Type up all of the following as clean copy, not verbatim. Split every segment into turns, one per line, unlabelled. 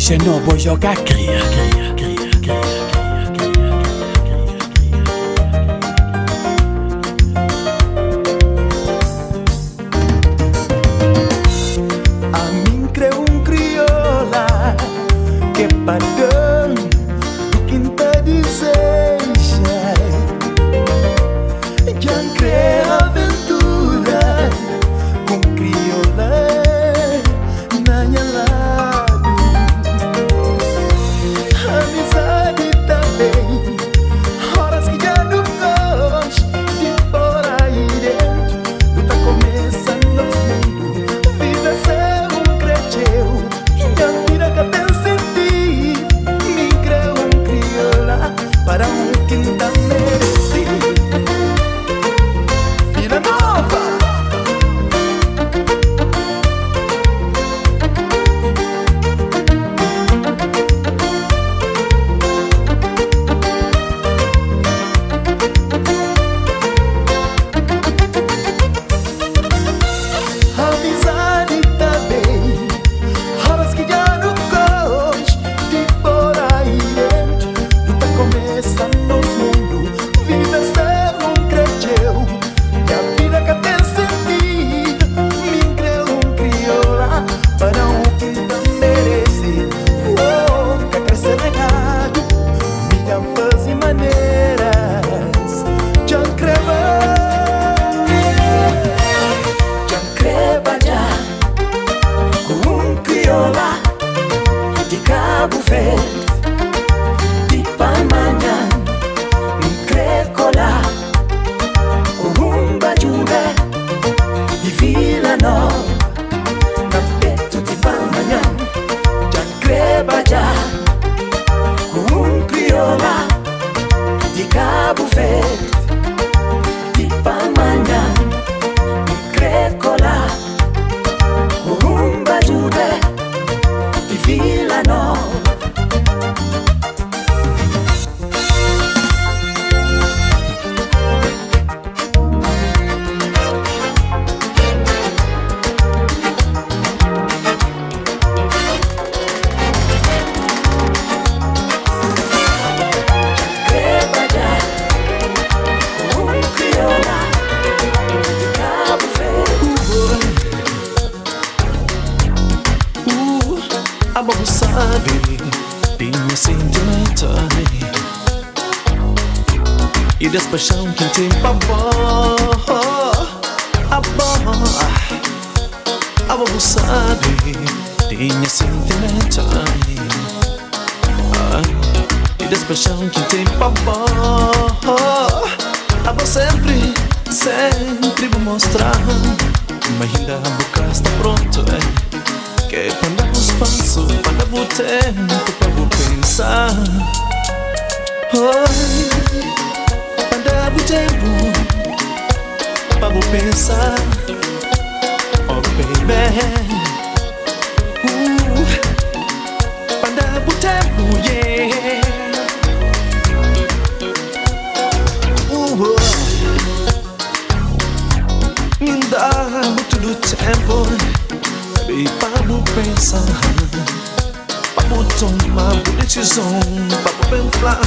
Je no bojo ka cria.
A mim creu crioula que padrão do quinta deseja. Já crê aventura com crioula na minha lado. Amizade também, horas que já não gosto de fora e dentro. Tu tá começando os mundos, vida ser cresceu. E a vida que tem sentido, me creu crioula para quinta merece. Vida nova. Amizade também, horas que já não gosto de fora e dentro. Tu tá começando os mundos, vida ser cresceu. E a vida que tem sentido, me creu crioula para quinta merece. Oh, que crescer regado, minha voz e maneiras. Já creva já com crioula de Cabo Verde, de Palmanha, Crecola, com Bajube, de Vila Nova, Capeto de Palmanha. Já creva já com crioula de Cabo Verde, de Palmanha, Crecola, com Bajube, de Vila Nova. Creva já com crioula de Cabo Verde.
A bobo sabe, tinha sentimento e despaixão que tem pavor. A bobo sabe, tinha sentimento e despaixão que tem pavor. A bobo sempre vou mostrar, mas ainda a boca está pronto, que quando eu espaço, quando eu tempo para vou pensar. Oi, quando eu tempo para vou pensar. Oh baby, quando eu tempo, yeah. Me dá muito do tempo e para pensar, para tomar uma decisão, para pensar.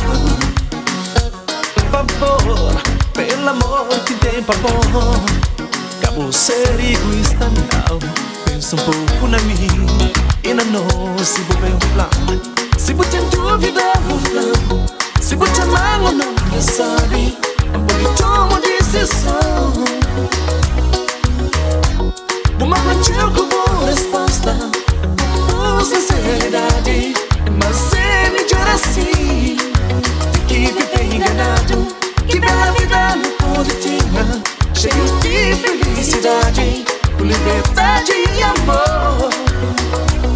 Por favor, pelo amor que tem pavor, acabou ser egoísta não. Pensa um pouco na mim e na nós, se vou pensar. Se vou ter dúvida, vou falar. Se vou te amar ou não, já sabe. Porque tomo decisão. Uma partiu com boa resposta, com sinceridade. Mas se me diz assim, que viver enganado, que bela vida não pode ter, cheio de felicidade, com liberdade e amor.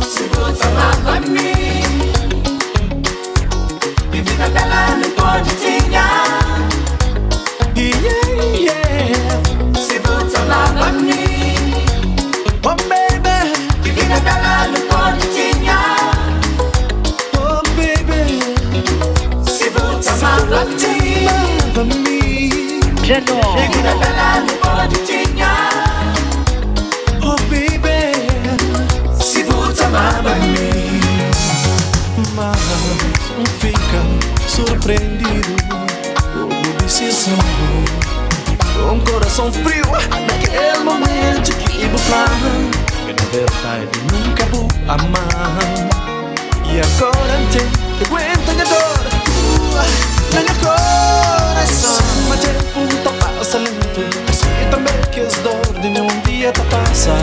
Se vou te amar pra mim, que vida bela não pode ter. Yeah, yeah. Se vou te amar pra mim, oh baby, que vida bela não pode ter. Oh baby, se vou te amar pra mim, que vida bela não pode ter. Oh baby, se vou te amar pra mim. mas fica surpreendido por uma decisão. Com coração frio naquele momento que vou falar que na verdade nunca vou amar. E agora te aguenta a dor na minha coração. Mas tempo passa lento, assim também que as dor de mim dia passa.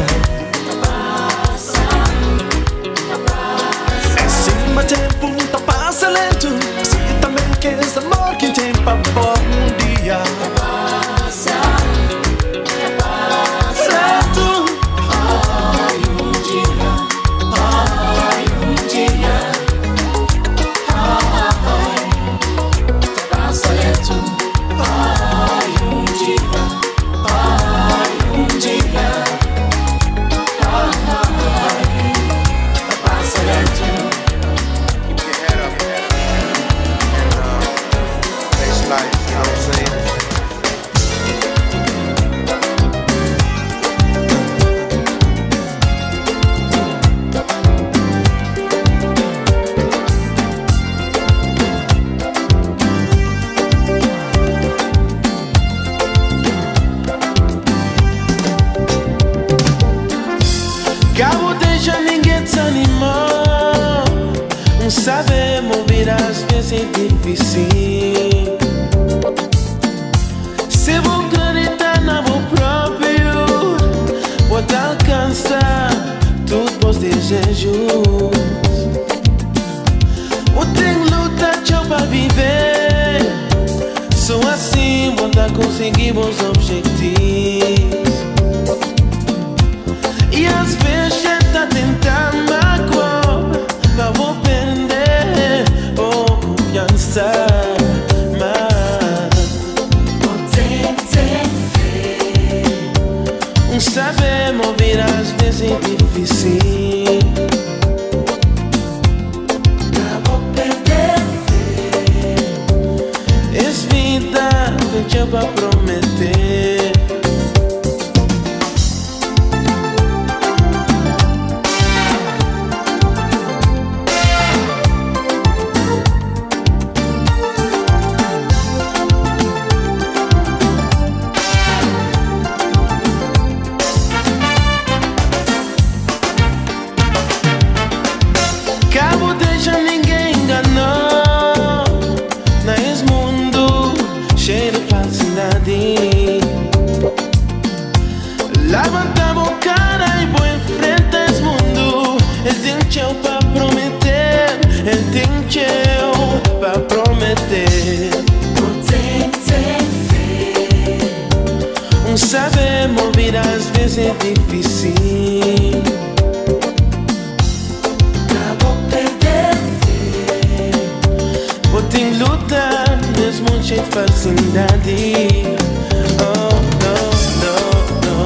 Mas tempo passa lento, assim também que esse amor que tem pra bom dia.
Cabo deixa ninguém desanimar. Não sabemos ouvir às vezes é difícil. Se vou acreditar na vou próprio, pode alcançar todos os desejos. O tem luta tchau pra viver. Só assim vou conseguimos objetivos. E às vezes tá tentando agora pra vou perder ou confiança. Mas não sabemos ouvir às vezes é difícil. Vou perder. Es vida, deixa pra prometer. Cabo deixa ninguém enganar. Nesse mundo cheio de falsidade. Levanta a cara e vou enfrentar esse mundo. Ele tem tchau pra prometer. Ele tem tchau pra prometer. Não sabemos ouvir às vezes é difícil. Tem luta mesmo cheio de falsidade. Oh, no, no, no.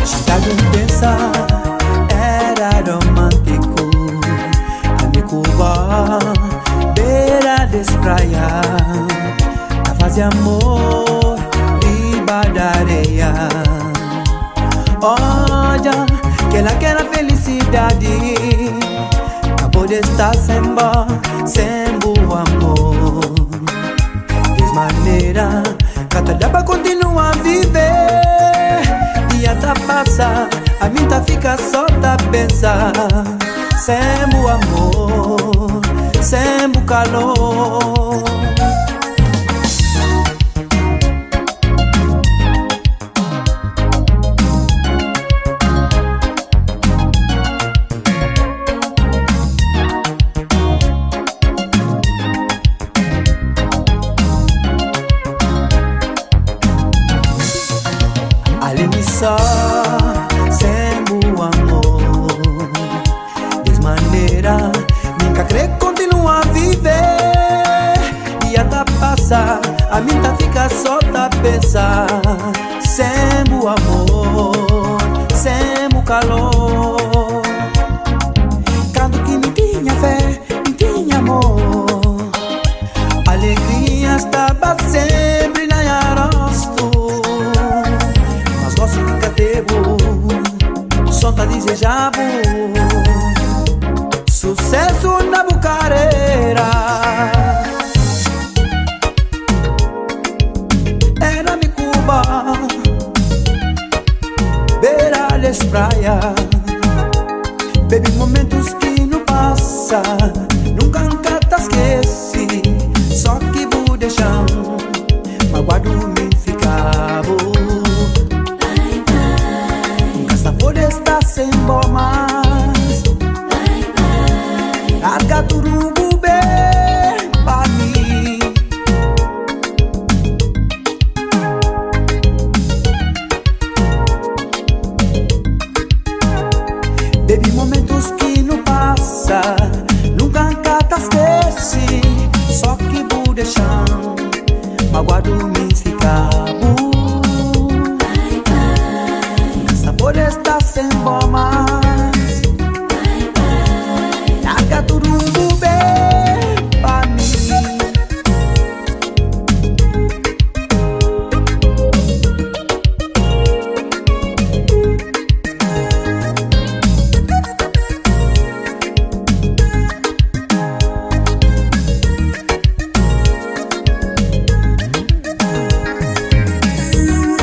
Cidade intensa, era romântico. Ali Cuba, beira das praias. Faz amor debaixo da areia. Olha, que ela quer a felicidade. Acabou de estar sem o amor. De maneira, cada dia pra continuar a viver. Dia tá passa, a mim tá fica só tá pensar. Sem o amor, sem o calor. Só sem o amor. De maneira, nunca creio continuar a viver. E até passa, a mim tá fica só tá pensar. Sem o amor, sem o calor. Quando que não tinha fé, não tinha amor. Alegrias praia. Baby, momentos que não passa, nunca te esqueci. Só que vou deixar, magoado me ficava.
Bye, bye.
Nunca pode estar sem bomas.
Bye, bye.
Larga tudo bem pra mim. Baby, momentos que não passa, nunca te esqueci. Só que vou deixar, magoado me ficava.
Bye, bye.
Nunca pode estar sem bomas.
Bye, bye.
Larga tudo bem pra mim.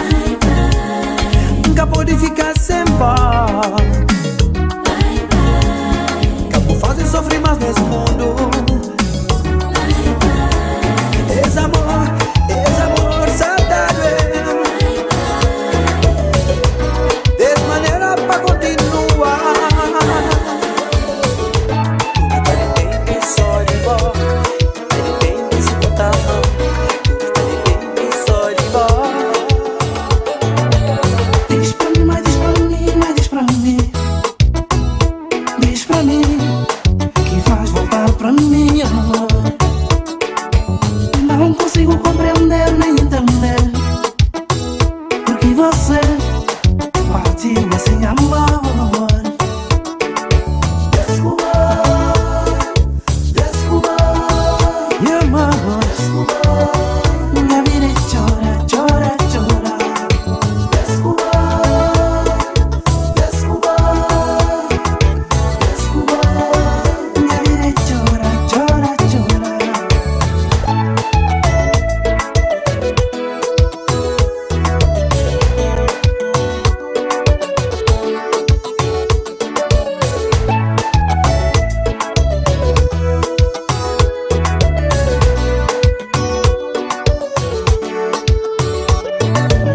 Bye, bye.
Nunca pode ficar sem bar.
Bye, bye.
Nunca vou fazer sofrer mais nesse mundo.
Bye, bye.
Esse amor saudade. De maneira pra continuar. Ele tem que só de volta. Ele tem que se botar a mão. Ele tem que só de volta.
Diz pra mim, mas diz pra mim, mas diz pra mim. Diz pra mim que faz voltar pra mim, amor. Não consigo compreender nem entender porque você partiu assim, amor. Desculpa, desculpa, meu amor. Minha vida chora, chora, chora. Desculpa, desculpa, desculpa. Minha vida chora, chora, chora.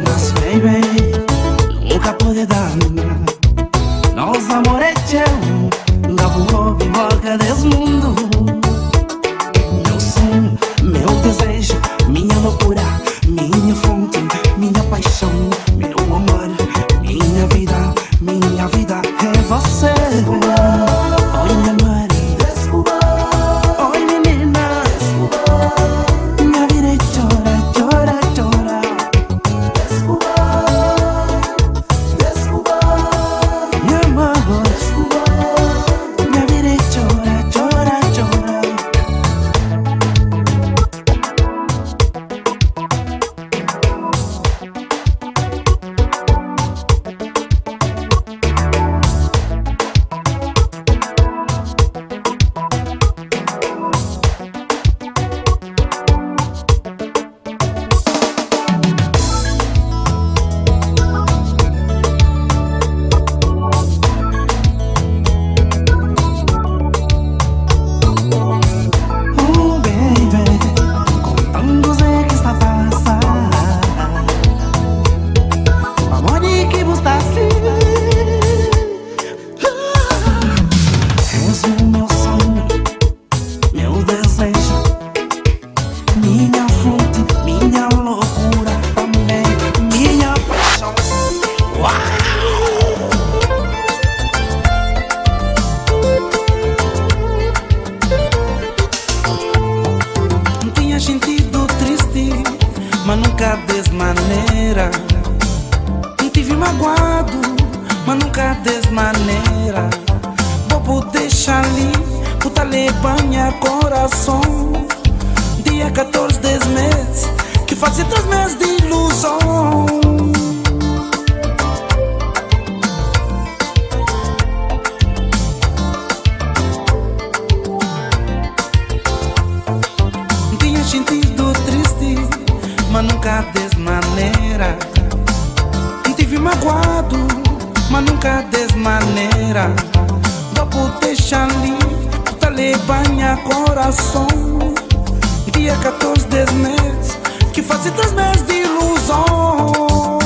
Mas baby, nunca pode dar. Nosso amor é teu, da boa boca desse mundo. Meu sonho, meu desejo, minha loucura, minha fonte, minha paixão, meu amor, minha vida é você. Oi, meu amor, oi, menina, minha vida é chora, chora, chora. Meu amor, minha vida é chora, chora, chora. Oh baby, contando sei que está passando. Amor que você assim. És o meu sonho, meu desejo, minha fonte, minha loucura, também minha paixão. Tinha sentido triste, mas nunca desse maneira. Tive magoado, mas nunca desse maneira. Vou deixar ali, puta levanha coração. Dia 14 desse mês, que fazia 3 meses de ilusão. Tinha sentido triste, mas nunca desse maneira. Tive magoado, mas nunca desmaneira. Vou deixar ali, tá banha coração. Dia 14 desse mês, que faz 3 meses de ilusão.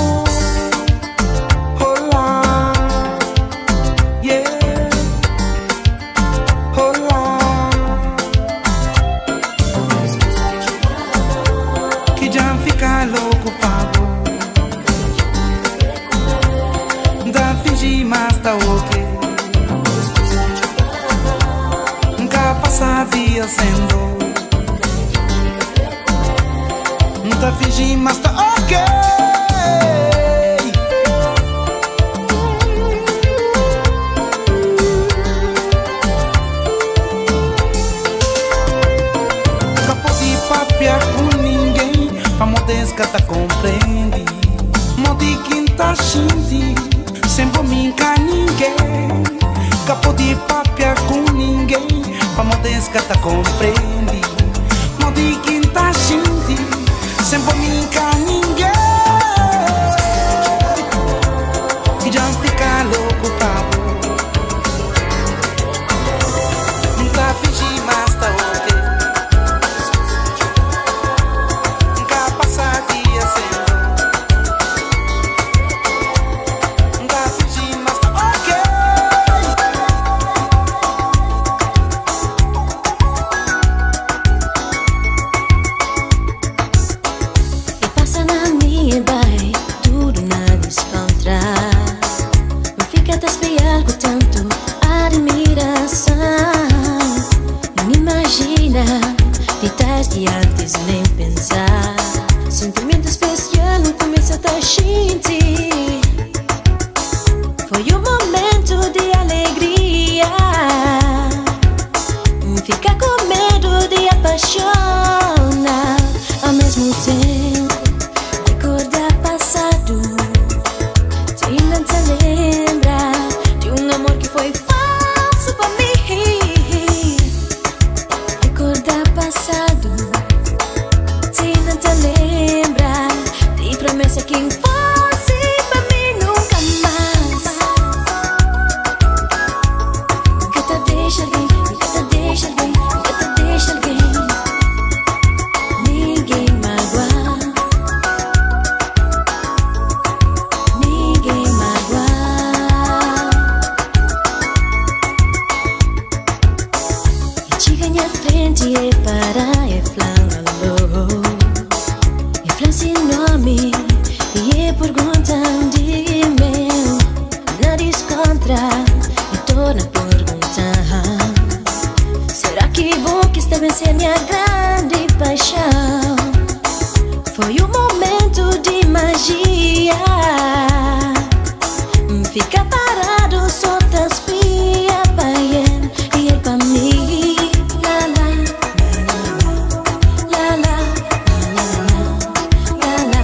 Olá, yeah, olá. Que já fica louco, pago. Da fingir, mas tá ok. Nunca passa dia sendo. Nunca fingi, mas tá ok. Nunca pode papiar com ninguém, pra modesca tá compreende. Modi quem tá xinti, sempre me cá ninguém. Nunca pode papiar com ninguém, pra modesca tá compreende. Modi quem tá xinti, sempre me cá ninguém. Que já fica louco, papo. Nunca fingi, mas tá ok. Nunca passa dia sem. Nunca fingi, mas tá ok.
E antes nem pensar, sentimento especial no começo da gente. Foi um momento de alegria, fica com medo de apaixonar. Ao mesmo tempo, recordar passado, te não te lembra de um amor que foi falso pra mim. Recordar passado, lembra de promessa que fosse pra mim nunca mais. Nunca te deixa alguém, nunca te deixa alguém, nunca te deixa alguém. Ninguém magoa, ninguém magoa. E te ganhar frente é para é flango. Sem nome e é pergunta de meu. Na descontra e torna perguntar: será que vou que está vencendo minha grande paixão? Foi um momento de magia. Fica parado, só te espia pra ele e ele pra mim. La la, la la, la la.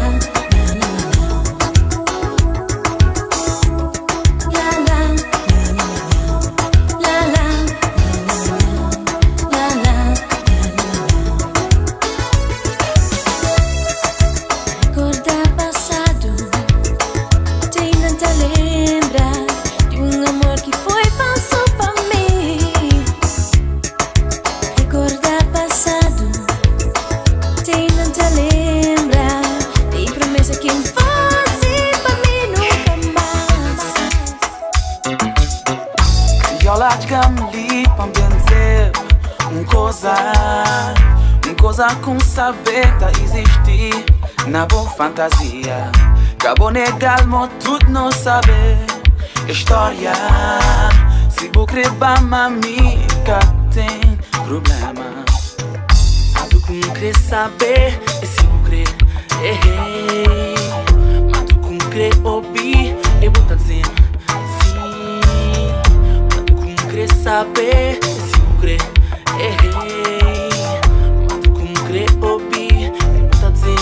Com saber tá existir na boa fantasia. Acabou negar-me tudo não saber. História, se vou crer pra mamica tem problema. Mas com querer saber, e se vou crer, mas com querer ouvir, eu vou tá dizendo sim. Mas com querer saber, e se vou crer, querer ouvir, tá dizendo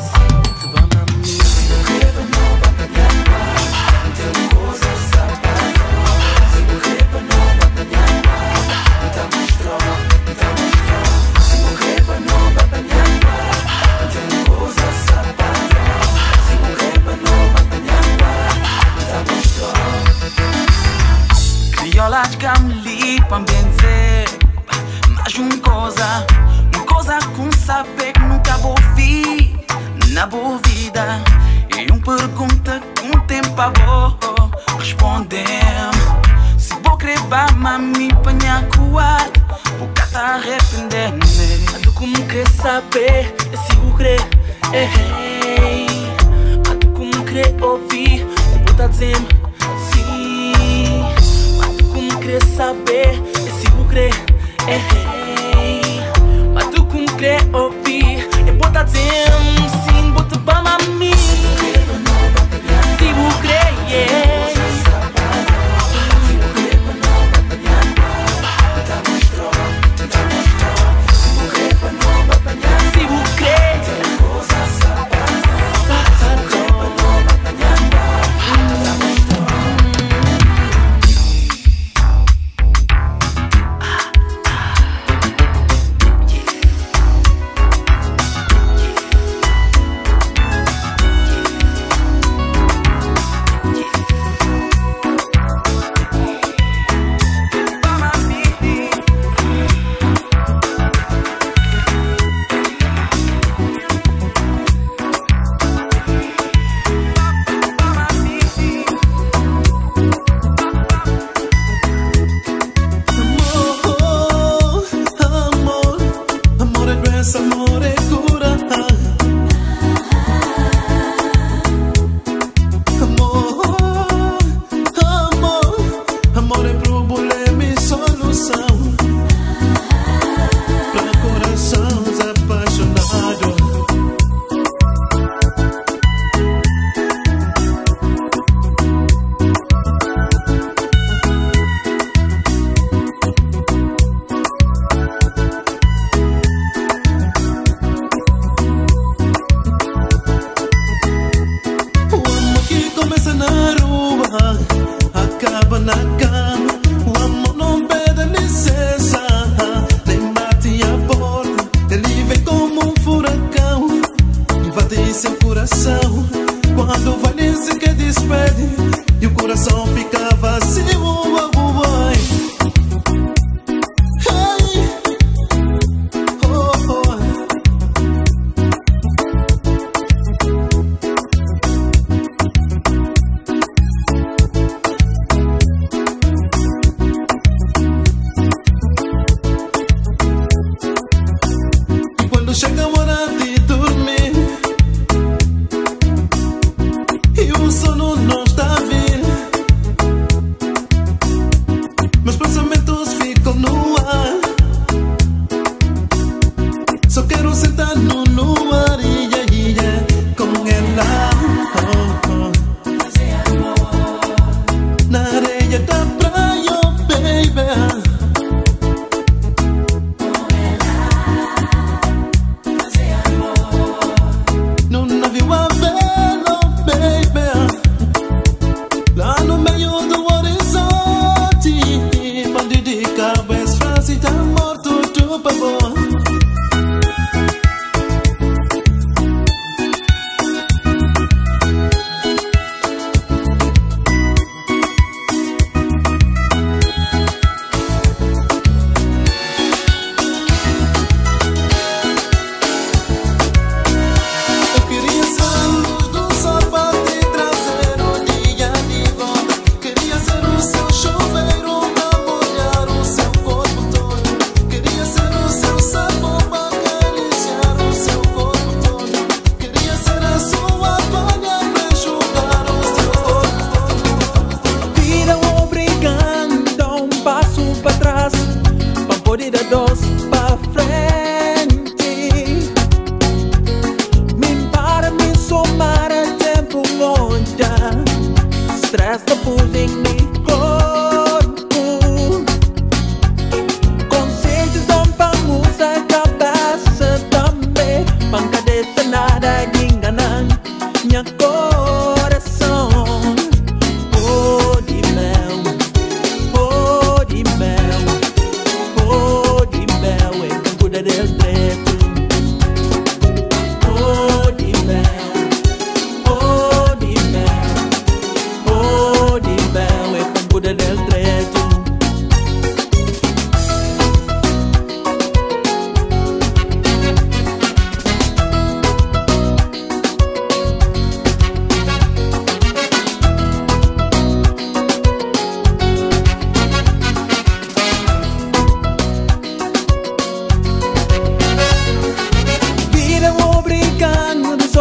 sim, vai na minha. Se não quer pra não batalhar, não tem coisa sagrada. Se não quer pra não batalhar, não tá mostrando, não tá mostrando. Se não quer pra não batalhar, boa vida. E pergunta com tempo a boa responder. Se vou querer mami panha coar, vou tá arrepender-me. Tu como quer saber se vou querer, tu como quer ouvir, vou tá dizendo sim. Tu como quer saber se vou querer, tu como quer ouvir, vou tá dizendo sim. Vou te pra mami se vou querer,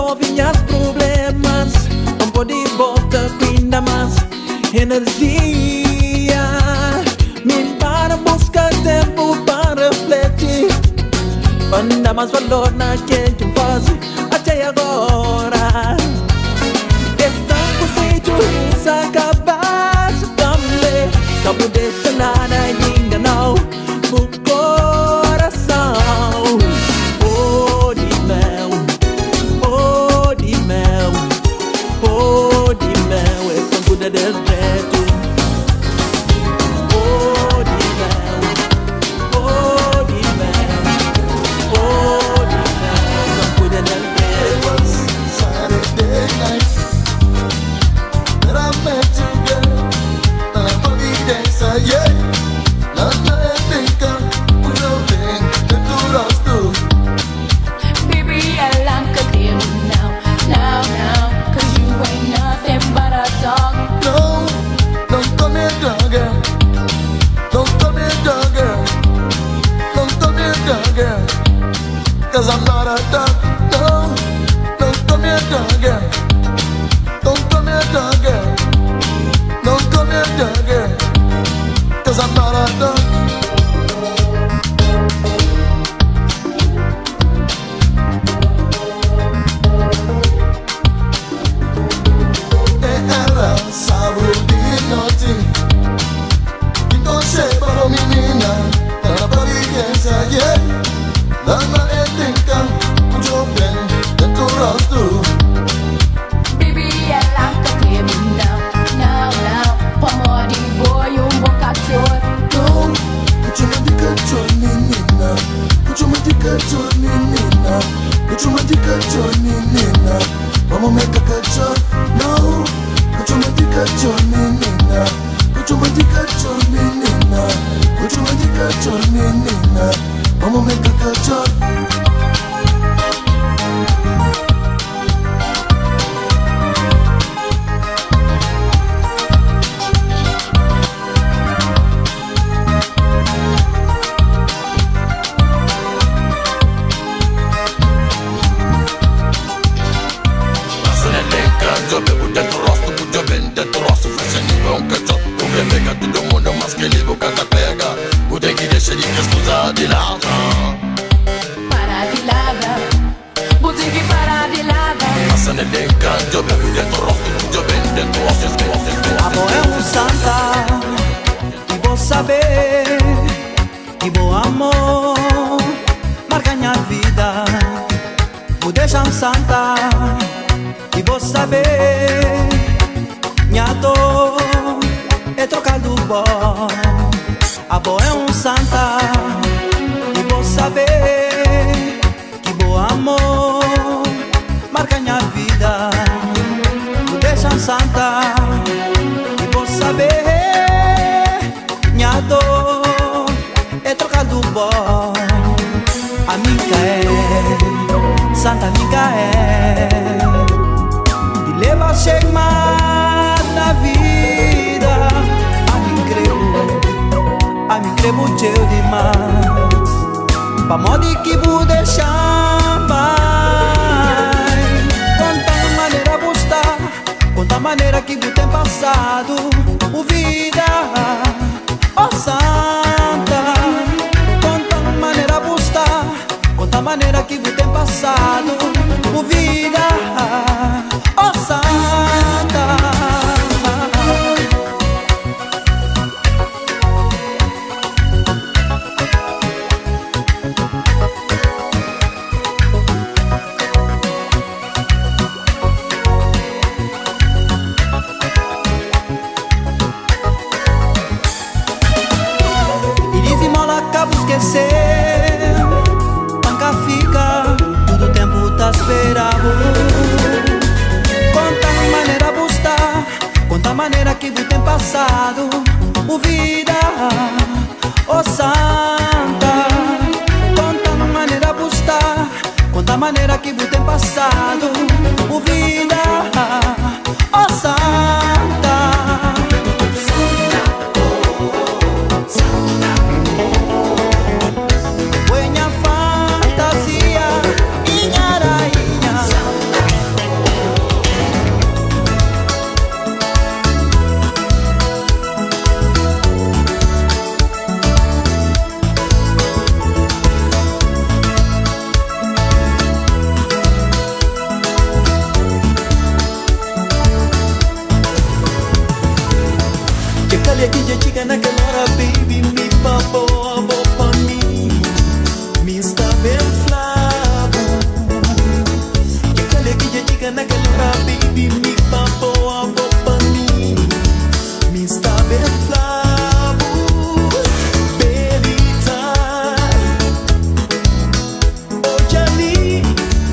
resolve os problemas, não pode botar ainda mais energia. Me para buscar tempo para refletir, anda mais valor na que a gente faz até agora. Estão com jeito de acabar também, não vou deixar nada enganar o coração. Oh de mel, oh de mel, oh de mel, é tão cuida del reto. Oh de mel, oh de mel, oh de mel, tão cuida del reto.
Saturday night that I met you, girl. And I'm only dancing, yeah. Not that thinker, we know thing that do us do.
Baby, I like a deal now, cause you ain't nothing but a dog.
No, don't call me a dog, girl. Don't call me a dog, girl. Don't call me a dog, girl. Cause I'm not a dog. No, don't call me a dog, girl. Don't call me a dog, girl. Don't call me a dog, girl. Cause I'm not a dog. Ela sabe de noite. Então chega para menina, ela pode pensar, yeah. Lama é tinta, o jovem dentro do rosto.
Baby, I like a deal now, pra amor de boi, boca torto.
Put your dick on menina, put your dick on menina, put your dick on menina. Vamos make a cachorro, no. Put your dick on menina, put your dick on menina, put your dick on menina. Vamos make a cachorro.
Yo bebo dentro rosto, yo ven dentro rosto. Facendo um cachorro, o que pega todo mundo, mas que ele boca tá pega. O tem que deixar de escutar de lado.
Para de lado, tem que parar de lado.
Passando elenca, yo bebo dentro rosto, yo ven dentro rosto.
Amor é santa, e vou saber que bom amor marca minha vida. Vou deixar santa, e vou saber minha dor é trocar do bom. Amor é santa, e vou saber que bom amor marca minha vida. Vou deixar santa, e vou saber minha dor é trocar do bom. A Micael, Santa Micael, te leva a chegar na vida. A mim creio teu demais, pra modo que vou deixar mais. Quanta maneira gostar, quanta maneira que vou ter passado, o vida, oh santa. Quanta maneira gostar, quanta maneira que vou ter passado, o vida, oh santa. Esquecer, nunca fica, todo tempo tá esperando. Quanta maneira gostar, quanta maneira que você tem passado, o vida, oh santa. Quanta maneira gostar, quanta maneira que você tem passado, o vida, oh santa.
ya chica naquela hora, baby, me babou a boca mim. Me está bem flavo. Que ya chica naquela hora, baby, me babou a boca mim. Me está bem flavo. Belita, hoje ali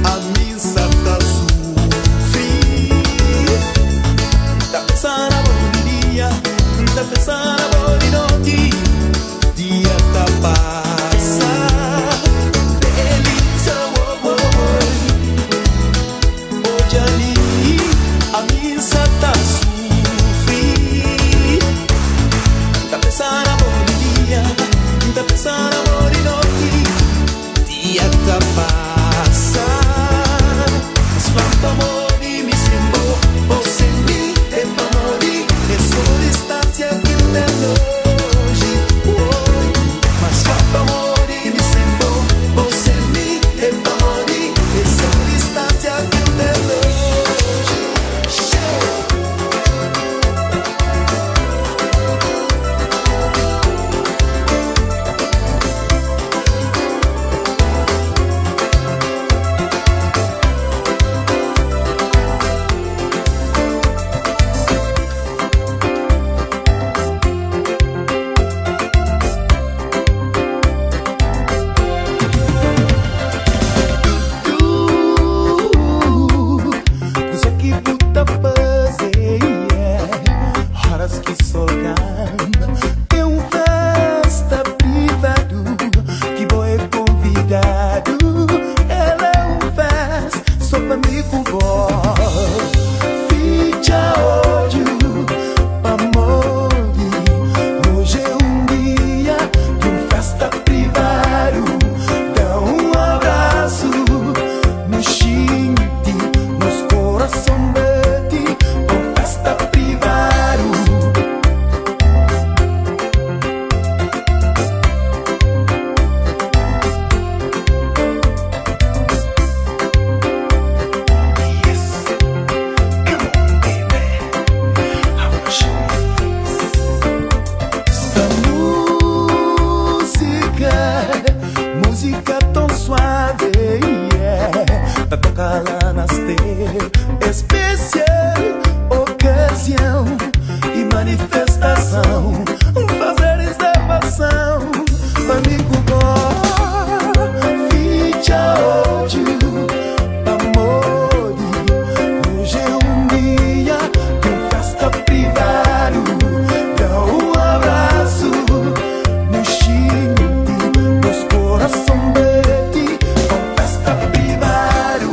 a missa tá sofrendo. Tá pensando a dia, tá pensando a noite, dia tá passando. Belita, hoje ali a missa tá sofrendo. Tá pensando a dia, tá pensando a noite, dia tá passando. Mas falta amor e me sembrou, você me é pra morir, é só distância que eu tenho hoje. Mas falta amor e me sembrou, você me é pra morir, é só distância que eu tenho hoje. Coisa que puta fazer, horas que solgando. Tem festa privado que boy convidado. Ela é festa só pra mim com voz. Ficha ódio, amor. Hoje é dia de festa privado. Dá abraço, me xinte, nos coração bate, com festa privado. Yes, come on baby, I wanna show you things. Esta música tão suave, pra tocar lá nas teus, especial ocasião e manifestação, fazer reservação pra mim cubar. Ficha ódio, amor. Hoje é dia de festa privado. Dá abraço, me xinte, nos coração bate, com festa privado.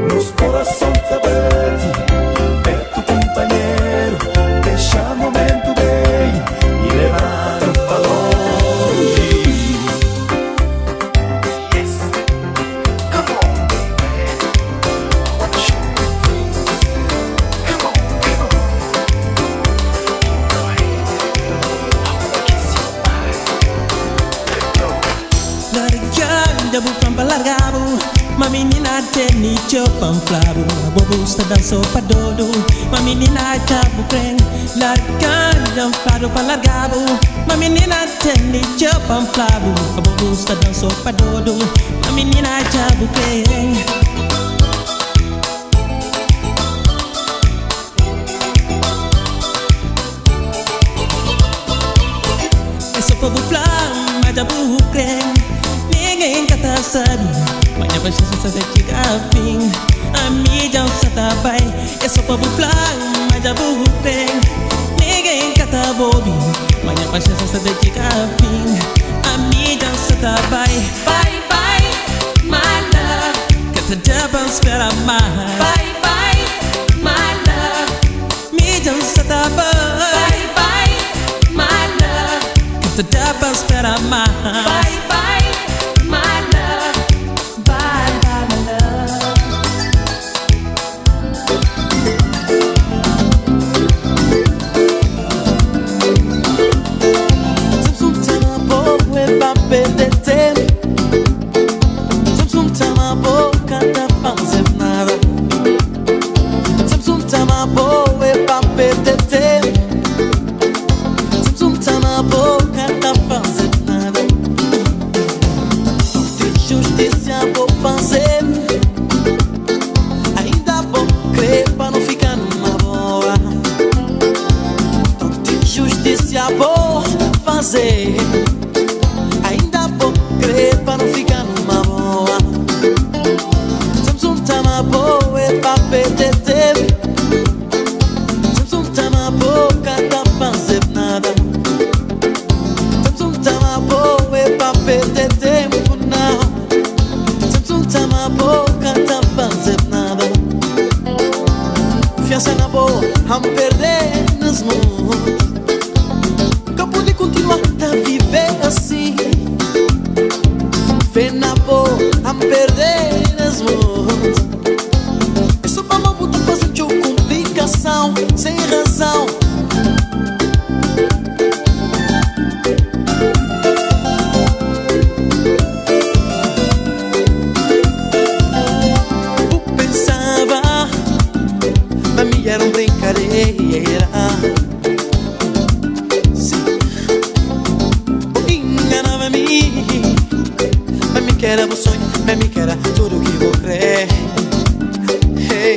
Nos coração tá bate, perto companheiro, deixa momento bem e levar pra longe. Yes, come on baby, I wanna show you things. Come on, come on. Boy, I wanna kiss your eyes. Let go.
Largando bukan balargado, uma menina tem chopan flavo, bobo está dançou pra dodo, uma menina chabu crem. Largando fado balargado, uma menina tem chopan flavo, bobo está dançou pra dodo, uma menina chabu crem. Esse povo flama já burro crem. Ninguém cata sabe, mas a paciência se chega a fim. A mídia se tá bem, esse povo flama já burro crem. Ninguém cata bobe, mas a paciência se chega a fim. A mídia se tá bem. Bye bye, my love. Que te deva esperar mais. Bye bye, my love. Mídia se tá bem. Bye bye, my love. Que te deva esperar mais. Bye bye,
fazer. Ainda vou crer pra não ficar numa boa. Somos tama boa é pra perder tempo. Somos tama boca tá fazer nada. Somos tama boa é pra perder tempo não. Somos tama boca tá fazer nada. Confiança na boa, vamos perder nas mãos. Nunca pude continuar a viver assim. Fé na boa, vamos perder nas mãos. Isso pra não botar fazendo de complicação, sem razão. Eu pensava, pra mim era uma brincadeira. Sim, enganava-me. Pra mim que era um sonho, pra mim que era tudo que vou crer. Hey.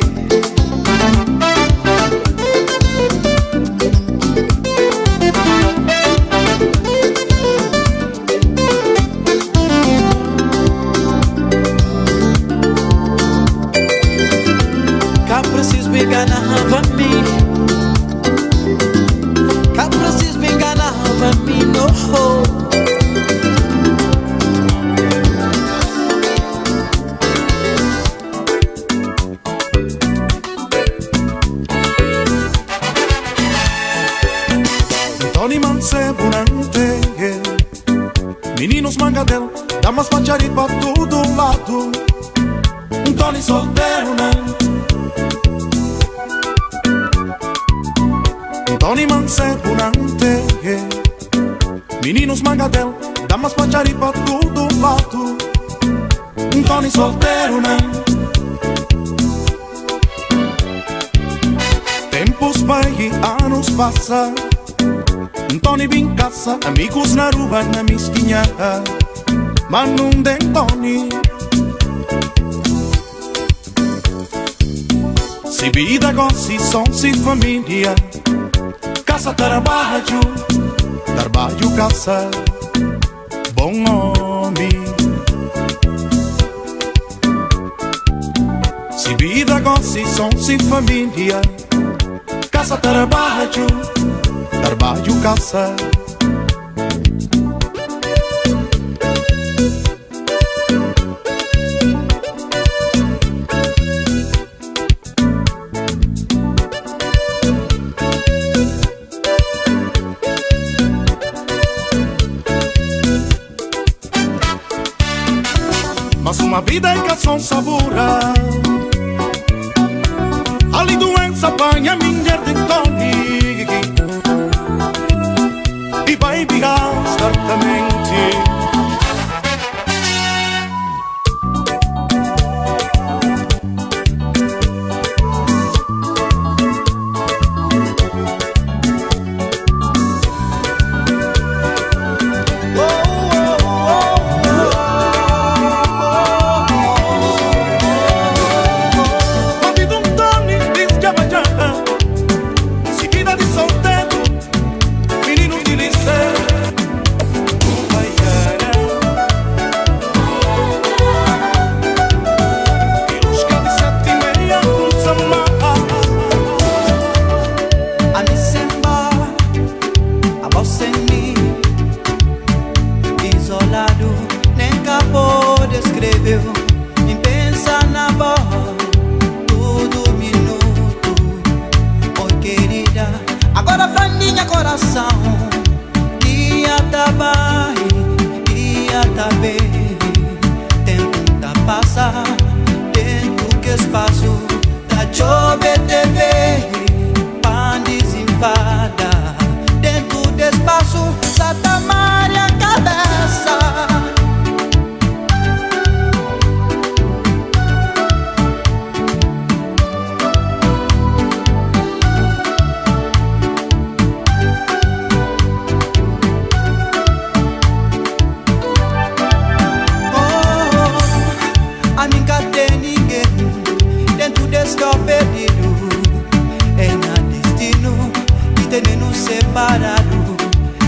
Cá preciso me enganava-me. Cá preciso me enganava-me, no.
Tony Mansebunante, meninos mangadel, damas manjari pra todo lado. Tony solteiro, né? Tony Mansebunante, meninos mangadel, damas manjari pra todo lado. Tony solteiro, né? Tempos vai e anos passam. Tony vem casa, amigos na rua, na mesquinha. Mas não tem Tony. Se vida gosta, som, se família. Casa, trabalho, trabalho, casa. Bom homem. Se vida gosta, som, se família. Casa, trabalho, trabalho, casa. Mas uma vida é canção sabura. Ali doença apanha minha de Tony. E vai virar certamente.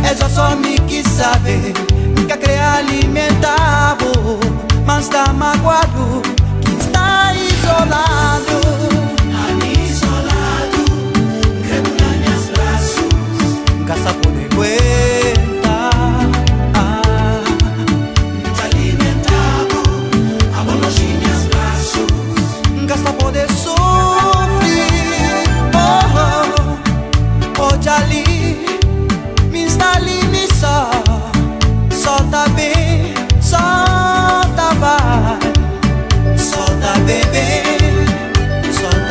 É só me que sabe, nunca quer alimentar, mas está magoado, que está isolado. Casa pone cuenta,
alimentado, a bolos em meus braços.
casa pode sofrer, hoje ali, me está ali, me solta bem, solta vai, solta bebê, solta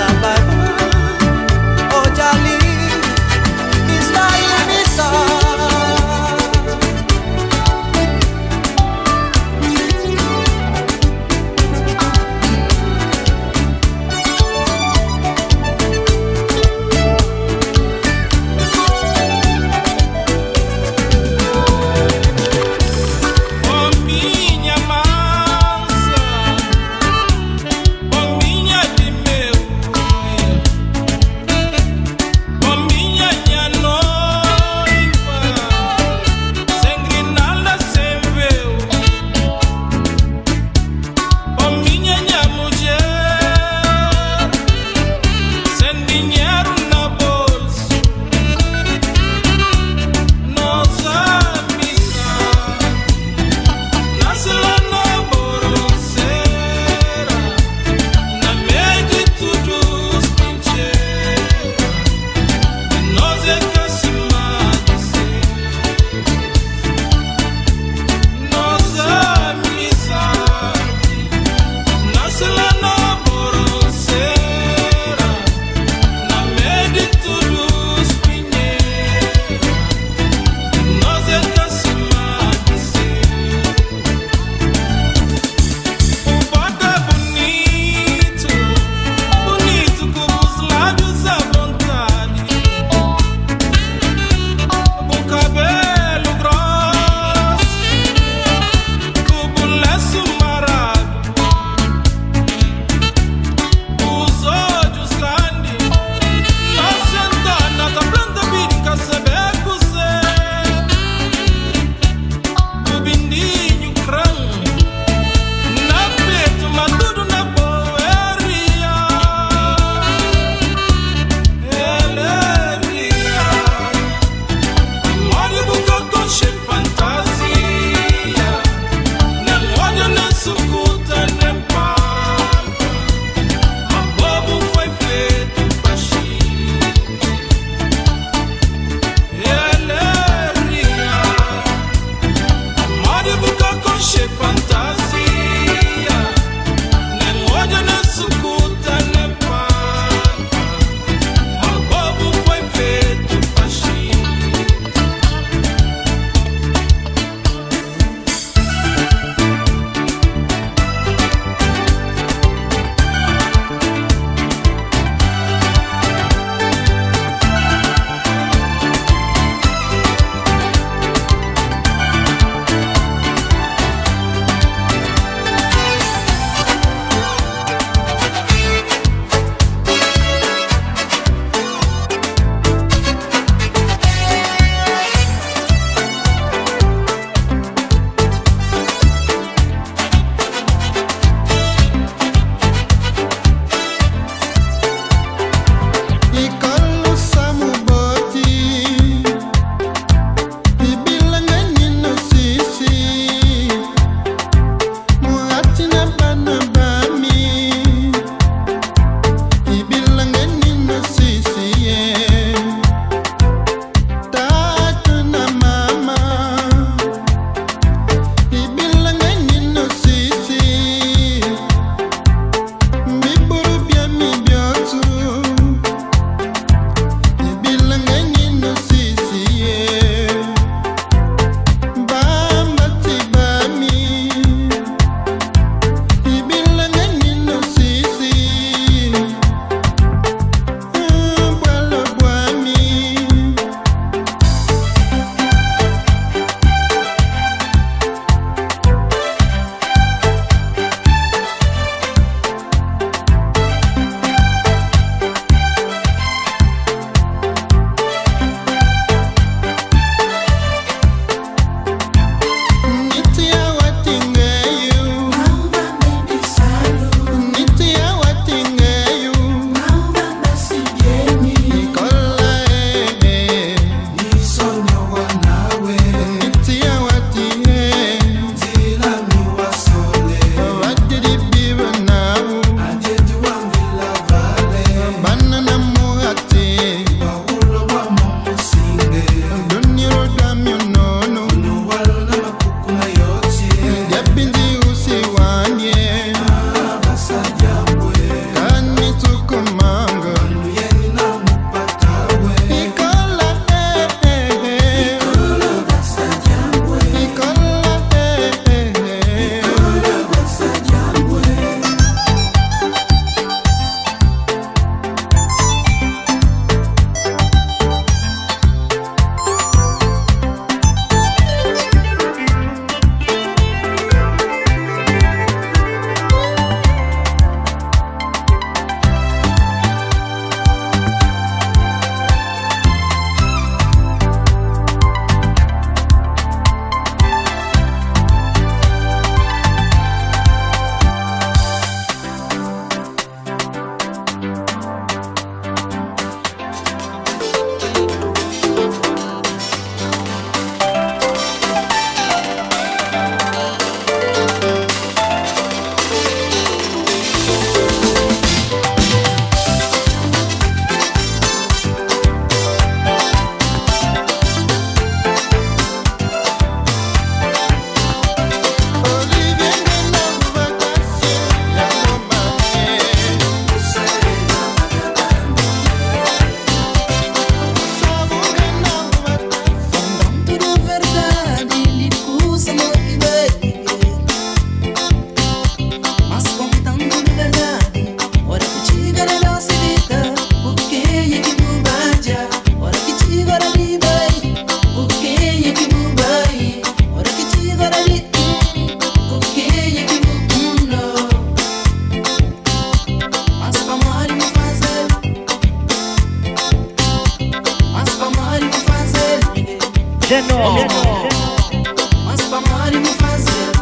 Mas pra amar e me fazer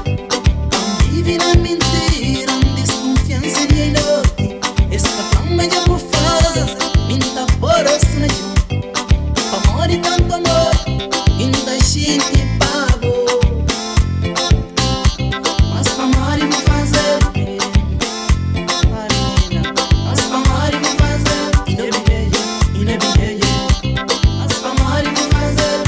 não vive na mentira, desconfiança de noite. Esta fama de bufadas minta por osso na junta. Pra amor e tanto amor ainda gente pago. Mas pra amar e me fazer mas pra amar e me fazer e não me mas pra amar e me fazer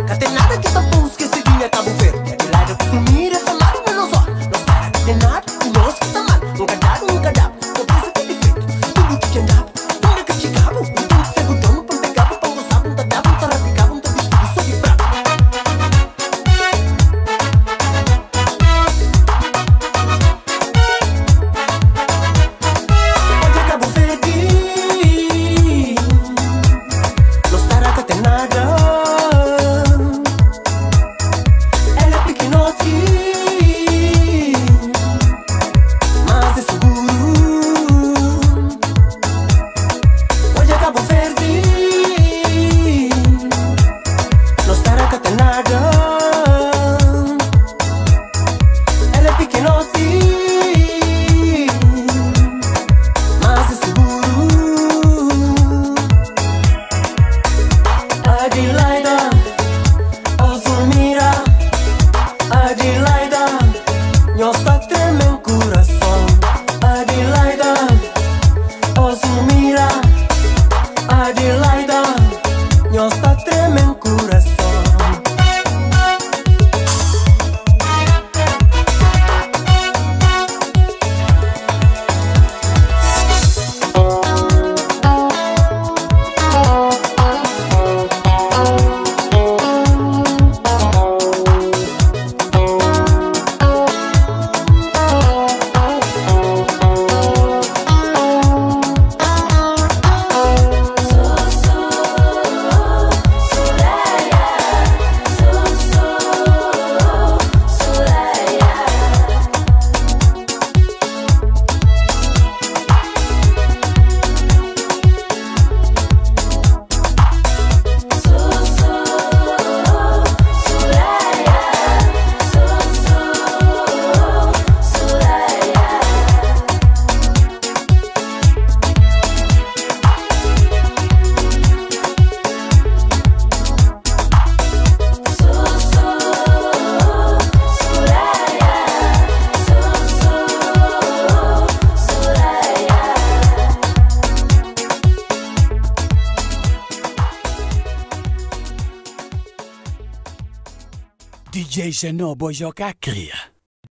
Catena
Adelaida, oh Zulmira, Adelaida, nós tá tremendo coração. Adelaida, oh Zulmira, Adelaida, nós tá tremendo coração.
DJ Geno Bojoka cria.